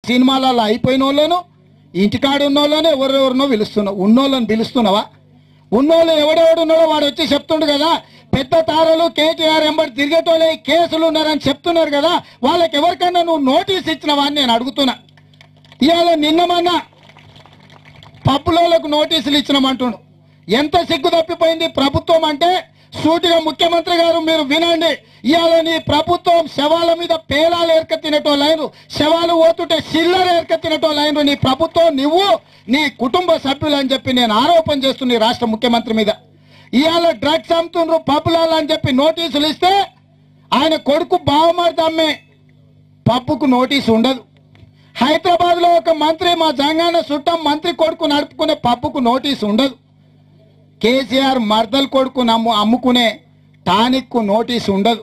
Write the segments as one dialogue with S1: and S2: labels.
S1: సినిమాలలో అయిపోయిన వాళ్ళను ఇంటికాడ ఉన్నోళ్ళనే ఎవరెవరినో పిలుస్తున్నావు, ఉన్నోళ్ళని పిలుస్తున్నావా? ఉన్నోళ్ళు ఎవడెవడు ఉన్నాడో వాడు వచ్చి చెప్తుండు కదా, పెద్ద తారలు కేటీఆర్ ఎంబడి తిరిగేటోళ్ళే కేసులు ఉన్నారని చెప్తున్నారు కదా, వాళ్ళకి ఎవరికైనా నువ్వు నోటీస్ ఇచ్చినవా అని నేను అడుగుతున్నా. ఇవాళ నిన్నమన్నా పప్పులకు నోటీసులు ఇచ్చినామంటుండు. ఎంత సిగ్గు తప్పిపోయింది ప్రభుత్వం అంటే. సూటిగా ముఖ్యమంత్రి గారు మీరు వినండి, ఇవాళ నీ ప్రభుత్వం శవాల మీద పేలాలు ఏర్క తినటోళ్ళైనరు, శవాలు పోతుంటే చిల్లర ఏర్క తినటోళ్ళైనరు నీ ప్రభుత్వం, నువ్వు నీ కుటుంబ సభ్యులు అని చెప్పి నేను ఆరోపణ చేస్తున్నా ఈ రాష్ట్ర ముఖ్యమంత్రి మీద. ఇవాళ డ్రగ్స్ అమ్ముతుండ్రు పబ్బులాలు అని చెప్పి నోటీసులు ఇస్తే ఆయన కొడుకు బావమరిది అమ్మే పబ్బుకు నోటీసు ఉండదు. హైదరాబాద్లో ఒక మంత్రి మా జంగాన చుట్టం మంత్రి కొడుకు నడుపుకునే పబ్బుకు నోటీసు ఉండదు. కేసీఆర్ మర్దల్ కొడుకు అమ్ముకునే టానిక్కు నోటీసు ఉండదు.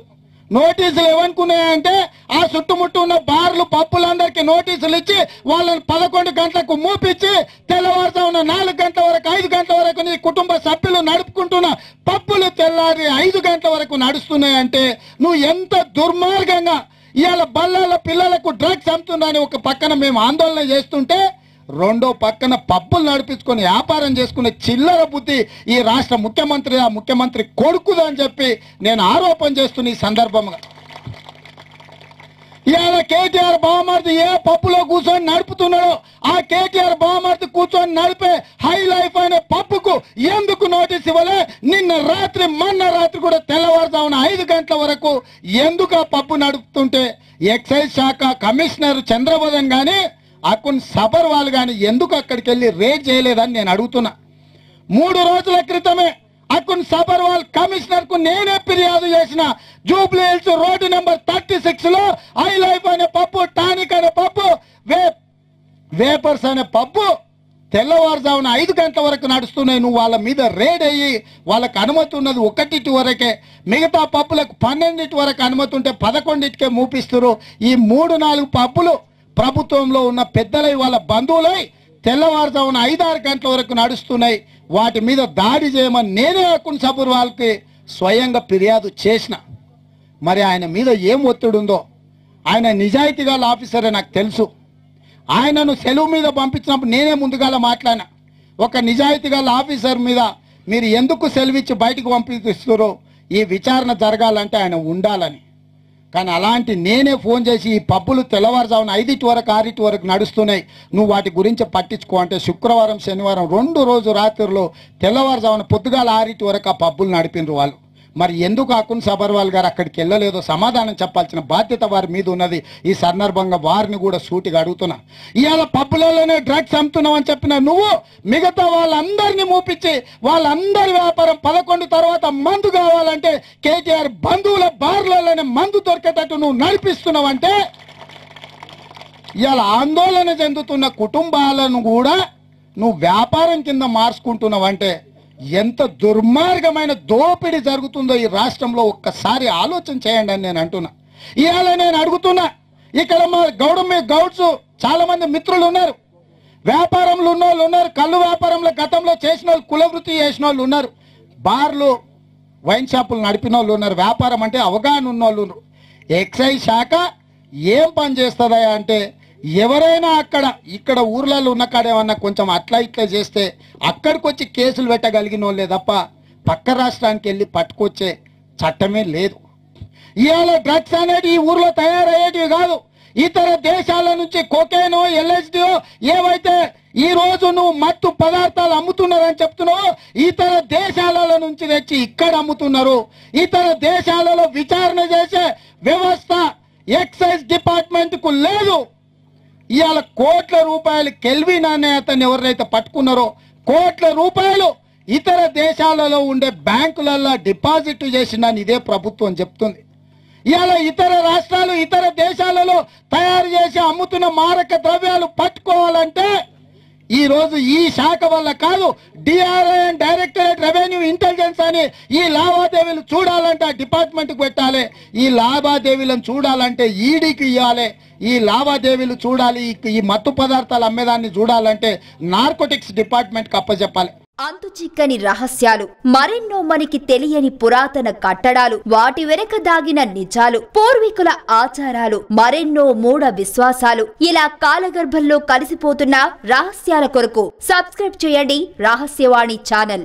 S1: నోటీసులు ఏమనుకున్నాయంటే ఆ చుట్టుముట్టు ఉన్న బార్లు పప్పులందరికీ నోటీసులు ఇచ్చి వాళ్ళని 11 గంటలకు మూపించి తెల్లవారుజామున 4 గంటల వరకు 5 గంటల వరకు నీ కుటుంబ సభ్యులు నడుపుకుంటున్న పప్పులు తెల్లారి 5 గంటల వరకు నడుస్తున్నాయంటే నువ్వు ఎంత దుర్మార్గంగా ఇవాళ బల్లాల పిల్లలకు డ్రగ్స్ అమ్ముతున్నారని ఒక పక్కన మేము ఆందోళన చేస్తుంటే రెండో పక్కన పబ్బులు నడిపించుకొని వ్యాపారం చేసుకునే చిల్లర బుద్ధి ఈ రాష్ట్ర ముఖ్యమంత్రి ఆ ముఖ్యమంత్రి కొడుకుదని చెప్పి నేను ఆరోపణ చేస్తున్న ఈ సందర్భంగా. ఇవాళ కేటీఆర్ బావమరిది ఏ పప్పులో కూర్చొని నడుపుతున్నాడో ఆ కేటీఆర్ బావమరిది కూర్చొని నడిపే హై లైఫ్ అనే పప్పుకు ఎందుకు నోటీస్ ఇవ్వలే? నిన్న రాత్రి మొన్న రాత్రి కూడా తెల్లవారుజామున 5 గంటల వరకు ఎందుకు ఆ పప్పు నడుపుతుంటే ఎక్సైజ్ శాఖ కమిషనర్ చంద్రబోధన్ కానీ అకున్ సబర్వాల్ కానీ ఎందుకు అక్కడికి వెళ్ళి రేడ్ చేయలేదని నేను అడుగుతున్నా. 3 రోజుల క్రితమే అకున్ సబర్వాల్ కమిషనర్ కు నేనే ఫిర్యాదు చేసిన. జూబ్లీ హిల్స్ రోడ్డు నెంబర్ 36 లో ఐ లైఫ్ అనే పప్పు, టానిక్ అనే పప్పు, వేపర్స్ అనే పప్పు తెల్లవారుజామున 5 గంటల వరకు నడుస్తున్నాయి. నువ్వు వాళ్ళ మీద రేడ్ అయ్యి వాళ్ళకి అనుమతి ఉన్నది 1 వరకే, మిగతా పప్పులకు 12 వరకు అనుమతి ఉంటే 11కే మూపిస్తారు. ఈ 3-4 పప్పులు ప్రభుత్వంలో ఉన్న పెద్దలై వాళ్ళ బంధువులై తెల్లవారుజామున 5-6 గంటల వరకు నడుస్తున్నాయి. వాటి మీద దాడి చేయమని నేనే అకున్ సబర్వాల్కి స్వయంగా ఫిర్యాదు చేసిన. మరి ఆయన మీద ఏం ఒత్తిడి ఉందో, ఆయన నిజాయితీ గల ఆఫీసరే నాకు తెలుసు. ఆయనను సెలవు మీద పంపించినప్పుడు నేనే ముందుగాల మాట్లాడినా, ఒక నిజాయితీ గల ఆఫీసర్ మీద మీరు ఎందుకు సెలవు ఇచ్చి బయటకు పంపిస్తున్నారో ఈ విచారణ జరగాలంటే ఆయన ఉండాలని. కానీ అలాంటి నేనే ఫోన్ చేసి ఈ పబ్బులు తెల్లవారుజామున 5 వరకు 6 వరకు నడుస్తున్నాయి, నువ్వు వాటి గురించి పట్టించుకో అంటే శుక్రవారం శనివారం 2 రోజు రాత్రిలో తెల్లవారుజామున పొద్దుగాల 6 వరకు ఆ పబ్బులు నడిపినరు వాళ్ళు. మరి ఎందుకు అకున్ సబర్వాల్ గారు అక్కడికి వెళ్ళలేదో సమాధానం చెప్పాల్సిన బాధ్యత వారి మీద ఉన్నది. ఈ సందర్భంగా వారిని కూడా సూటిగా అడుగుతున్నా. ఇవాళ పబ్బులలోనే డ్రగ్స్ అమ్ముతున్నావు అని చెప్పిన నువ్వు మిగతా వాళ్ళందరినీ మూపించి వాళ్ళందరి వ్యాపారం 11 తర్వాత మందు కావాలంటే కేటీఆర్ బంధువుల బార్లలోనే మందు దొరికేటట్టు నువ్వు నడిపిస్తున్నావంటే ఇవాళ ఆందోళన చెందుతున్న కుటుంబాలను కూడా నువ్వు వ్యాపారం కింద మార్చుకుంటున్నావంటే ఎంత దుర్మార్గమైన దోపిడీ జరుగుతుందో ఈ రాష్ట్రంలో ఒక్కసారి ఆలోచన చేయండి అని నేను అంటున్నా. ఇవాళ నేను అడుగుతున్నా, ఇక్కడ మా గౌడ్స్ చాలా మంది మిత్రులు ఉన్నారు, వ్యాపారంలో ఉన్న వాళ్ళు ఉన్నారు, కళ్ళు వ్యాపారంలో గతంలో చేసిన వాళ్ళు, కులవృత్తి చేసిన వాళ్ళు ఉన్నారు, బార్లు వైన్ షాపులు నడిపిన వాళ్ళు ఉన్నారు, వ్యాపారం అంటే అవగాహన ఉన్న వాళ్ళు ఉన్నారు. ఎక్సైజ్ శాఖ ఏం పని చేస్తుందా అంటే ఎవరైనా ఇక్కడ ఊర్లలో ఉన్న కాడ ఏమన్నా కొంచెం అట్లా ఇట్లా చేస్తే అక్కడికి వచ్చి కేసులు పెట్టగలిగిన వాళ్ళే తప్ప పక్క రాష్ట్రానికి వెళ్ళి పట్టుకొచ్చే చట్టమే లేదు. ఇవాళ డ్రగ్స్ అనేది ఈ ఊర్లో తయారయ్యేటివి కాదు, ఇతర దేశాల నుంచి కొకైనో ఎల్ఎస్డిఓ ఏవైతే ఈ రోజు నువ్వు మత్తు పదార్థాలు అమ్ముతున్నారని చెప్తున్నావు, ఇతర దేశాలలో నుంచి తెచ్చి ఇక్కడ అమ్ముతున్నారు. ఇతర దేశాలలో విచారణ చేసే వ్యవస్థ ఎక్సైజ్ డిపార్ట్మెంట్ కు లేదు. ఇవాళ కోట్ల రూపాయలు కెల్విన్ అనే అతన్ని ఎవరైతే పట్టుకున్నారో కోట్ల రూపాయలు ఇతర దేశాలలో ఉండే బ్యాంకులలో డిపాజిట్ చేసిందని ఇదే ప్రభుత్వం చెప్తుంది. ఇవాళ ఇతర రాష్ట్రాలు ఇతర దేశాలలో తయారు చేసి అమ్ముతున్న మారక ద్రవ్యాలు పట్టుకోవాలంటే ఈ రోజు ఈ శాఖ వల్ల కాదు, DRI and directorate revenue intelligence అని ఈ లావాదేవీలు చూడాలంటే ఆ డిపార్ట్మెంట్కి పెట్టాలి. ఈ లావాదేవీలను చూడాలంటే ఈడీకి ఇవ్వాలి. ఈ లావాదేవీలు చూడాలి, ఈ మత్తు పదార్థాలు అమ్మేదాన్ని చూడాలంటే నార్కోటిక్స్ డిపార్ట్మెంట్కి అప్పచెప్పాలి.
S2: అంతుచిక్కని రహస్యాలు, మరెన్నో మనకి తెలియని పురాతన కట్టడాలు, వాటి వెనక దాగిన నిజాలు, పూర్వీకుల ఆచారాలు, మరెన్నో మూఢ విశ్వాసాలు, ఇలా కాలగర్భంలో కలిసిపోతున్న రహస్యాల కొరకు సబ్స్క్రైబ్ చేయండి రహస్యవాణి ఛానల్.